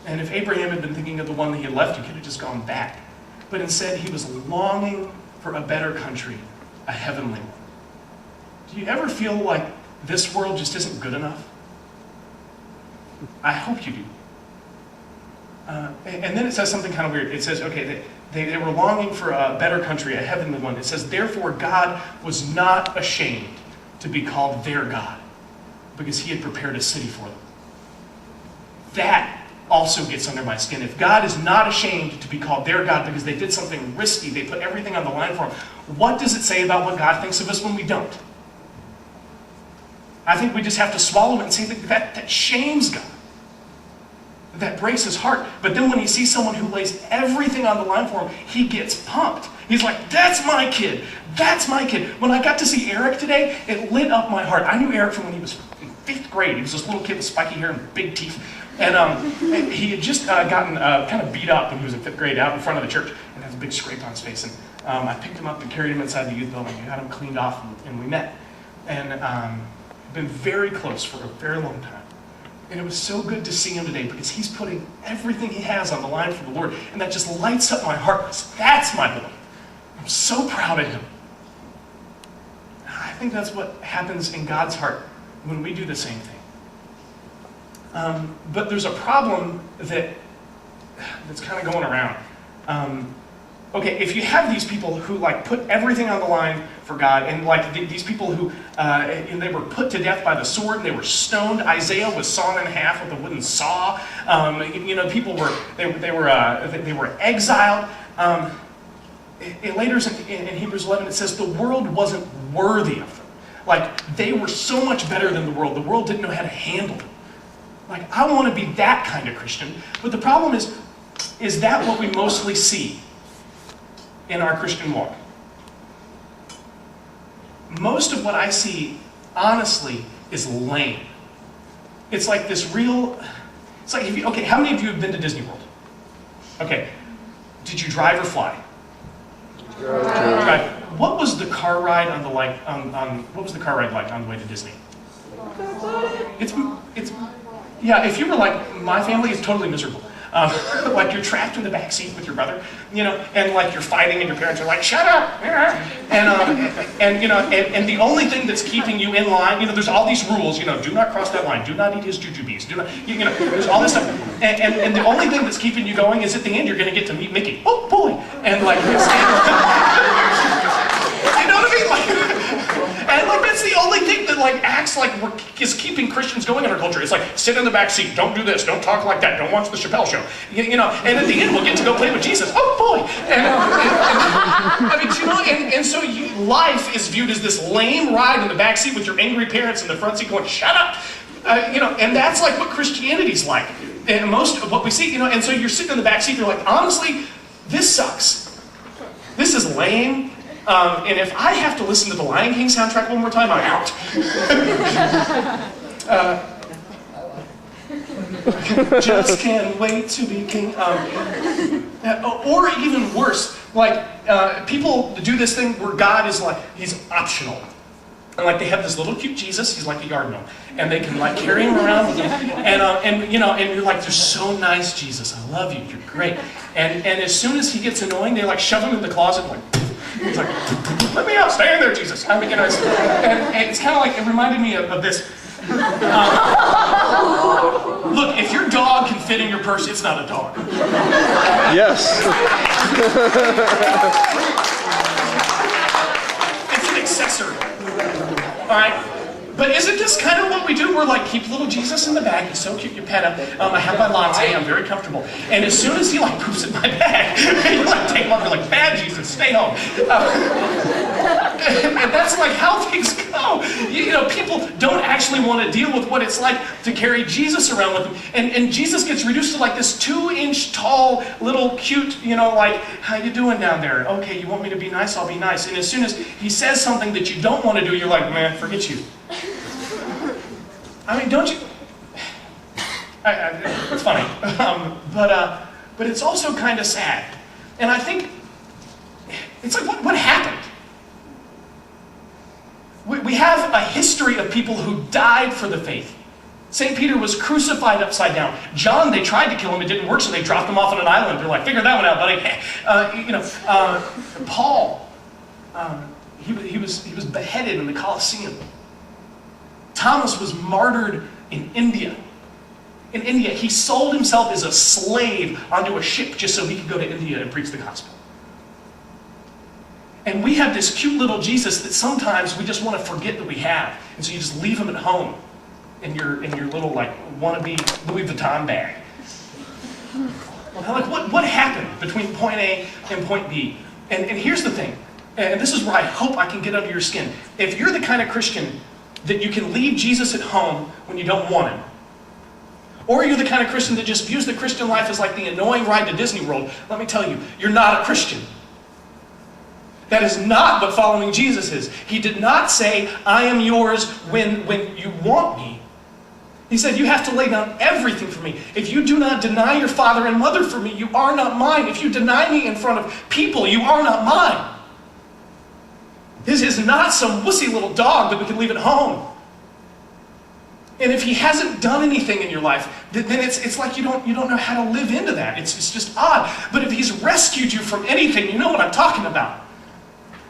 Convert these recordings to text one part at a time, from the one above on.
And if Abraham had been thinking of the one that he had left, he could have just gone back. But instead, he was longing for a better country, a heavenly one. Do you ever feel like this world just isn't good enough? I hope you do. And then it says something kind of weird. It says, okay, they were longing for a better country, a heavenly one. It says, therefore God was not ashamed to be called their God, because he had prepared a city for them. That also gets under my skin. If God is not ashamed to be called their God because they did something risky, they put everything on the line for him, what does it say about what God thinks of us when we don't? I think we just have to swallow it and say that shames God. That breaks his heart. But then when he sees someone who lays everything on the line for him, he gets pumped. He's like, that's my kid. That's my kid. When I got to see Eric today, it lit up my heart. I knew Eric from when he was in 5th grade. He was this little kid with spiky hair and big teeth. And he had just gotten kind of beat up when he was in 5th grade out in front of the church and has a big scrape on his face. And I picked him up and carried him inside the youth building. I got him cleaned off and we met. And been very close for a very long time. And it was so good to see him today because he's putting everything he has on the line for the Lord. And that just lights up my heart. That's my boy. I'm so proud of him. I think that's what happens in God's heart when we do the same thing. But there's a problem that's kind of going around. Okay, if you have these people who put everything on the line for God, and these people who and they were put to death by the sword, and they were stoned. Isaiah was sawn in half with a wooden saw. People were exiled. Later in Hebrews 11 it says the world wasn't worthy of them. They were so much better than the world. The world didn't know how to handle them. I want to be that kind of Christian. But the problem is that what we mostly see in our Christian walk? Most of what I see, honestly, is lame. It's like this real... It's like, how many of you have been to Disney World? Okay. Did you drive or fly? Drive. What was the car ride on the what was the car ride like on the way to Disney? It's if you were like my family, it's totally miserable. You're trapped in the back seat with your brother, and you're fighting, and your parents are like, "Shut up!" And the only thing that's keeping you in line, there's all these rules, do not cross that line, do not eat his jujubes, do not, there's all this stuff, and the only thing that's keeping you going is at the end you're going to get to meet Mickey. Oh boy! And you know what I mean? And that's the only thing that acts is keeping Christians going in our culture. It's sit in the back seat, don't do this, don't talk like that, don't watch the Chappelle Show, and at the end we'll get to go play with Jesus. Oh boy! So life is viewed as this lame ride in the back seat with your angry parents in the front seat going, "Shut up!" And that's what Christianity's like. And most of what we see, and so you're sitting in the back seat, you're like, honestly, this sucks. This is lame. And if I have to listen to the Lion King soundtrack one more time, I'm out. Just can't wait to be king. Or even worse, people do this thing where God is he's optional. And they have this little cute Jesus, he's like a yard gnome. And they can carry him around with them. And you're like, "You're so nice, Jesus. I love you. You're great." And as soon as he gets annoying, they shove him in the closet he's like, "Let me out, stay in there, Jesus." And it's kind of it reminded me of this. Look, if your dog can fit in your purse, it's not a dog. Yes. It's an accessory. All right? But isn't this kind of what we do? We're keep little Jesus in the bag. He's so cute. You pet him. I have my latte. I'm very comfortable. And as soon as he poops in my bag, you take him off. You're like, "Bad Jesus, stay home." And that's how things go. People don't actually want to deal with what it's like to carry Jesus around with them. And Jesus gets reduced to this 2-inch tall, little cute, "How you doing down there? Okay, you want me to be nice? I'll be nice." And as soon as he says something that you don't want to do, you're like, "Man, forget you." Don't you? It's funny, but it's also kind of sad. And I think it's what happened? We have a history of people who died for the faith. St. Peter was crucified upside down. John, they tried to kill him. It didn't work, so they dropped him off on an island. They're like, figure that one out, buddy. Paul, he was beheaded in the Colosseum. Thomas was martyred in India. In India, he sold himself as a slave onto a ship just so he could go to India and preach the gospel. And we have this cute little Jesus that sometimes we just want to forget that we have. And so you just leave him at home in your little like wannabe Louis Vuitton bag. Well, like what happened between point A and point B? And here's the thing, and this is where I hope I can get under your skin. If you're the kind of Christian that you can leave Jesus at home when you don't want him, or you're the kind of Christian that just views the Christian life as like the annoying ride to Disney World, let me tell you, you're not a Christian. That is not what following Jesus is. He did not say, I am yours when you want me. He said, you have to lay down everything for me. If you do not deny your father and mother for me, you are not mine. If you deny me in front of people, you are not mine. This is not some wussy little dog that we can leave at home. And if he hasn't done anything in your life, then it's like you don't know how to live into that. It's just odd. But if he's rescued you from anything, you know what I'm talking about.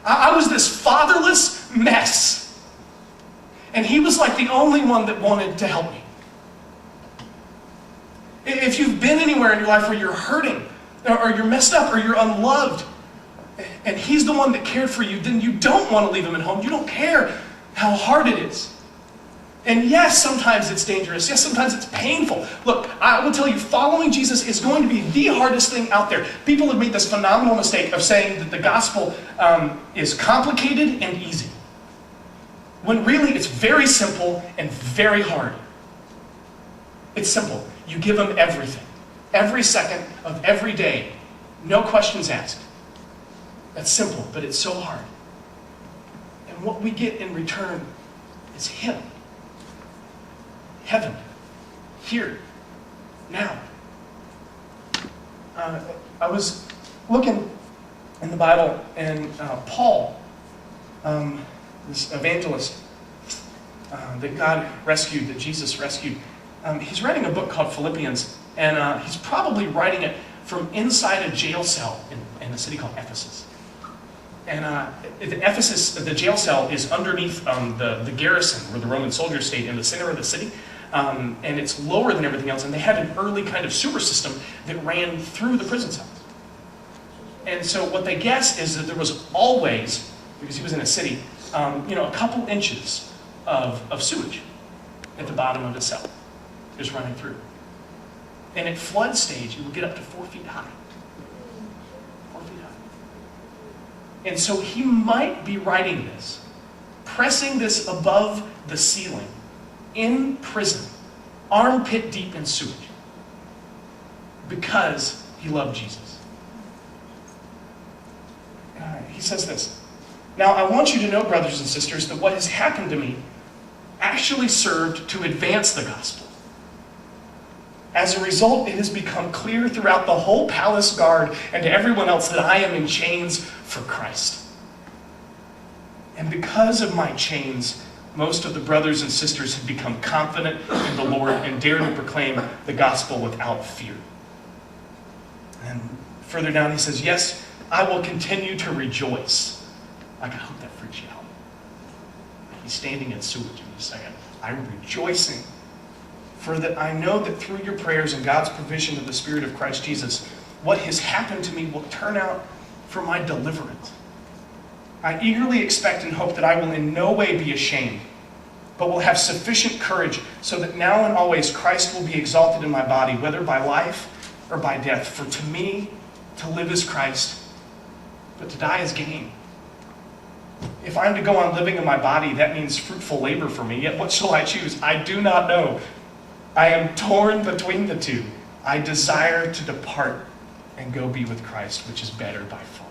I was this fatherless mess. And he was like the only one that wanted to help me. If you've been anywhere in your life where you're hurting, or you're messed up, or you're unloved, and he's the one that cared for you, then you don't want to leave him at home. You don't care how hard it is. And yes, sometimes it's dangerous. Yes, sometimes it's painful. Look, I will tell you, following Jesus is going to be the hardest thing out there. People have made this phenomenal mistake of saying that the gospel is complicated and easy, when really it's very simple and very hard. It's simple. You give him everything. Every second of every day. No questions asked. That's simple, but it's so hard. And what we get in return is him. Heaven. Here. Now. I was looking in the Bible, and Paul, this evangelist that God rescued, that Jesus rescued, he's writing a book called Philippians, and he's probably writing it from inside a jail cell in a city called Ephesus. And Ephesus, the jail cell, is underneath the garrison where the Roman soldiers stayed, in the center of the city. And it's lower than everything else, and they had an early kind of sewer system that ran through the prison cells. And so what they guess is that there was always, because he was in a city, a couple inches of sewage at the bottom of the cell, just running through. And at flood stage, it would get up to 4 feet high. 4 feet high. And so he might be writing this, pressing this above the ceiling, in prison, armpit deep in sewage, because he loved Jesus. He says this, "Now I want you to know, brothers and sisters, that what has happened to me actually served to advance the gospel. As a result, it has become clear throughout the whole palace guard and to everyone else that I am in chains for Christ. And because of my chains, most of the brothers and sisters have become confident in the Lord and dare to proclaim the gospel without fear." And further down he says, "Yes, I will continue to rejoice." Like, I hope that freaks you out. He's standing in sewage and he's saying, "I'm rejoicing, for that I know that through your prayers and God's provision of the Spirit of Christ Jesus, what has happened to me will turn out for my deliverance. I eagerly expect and hope that I will in no way be ashamed, but will have sufficient courage so that now and always Christ will be exalted in my body, whether by life or by death. For to me, to live is Christ, but to die is gain. If I'm to go on living in my body, that means fruitful labor for me. Yet what shall I choose? I do not know. I am torn between the two. I desire to depart and go be with Christ, which is better by far."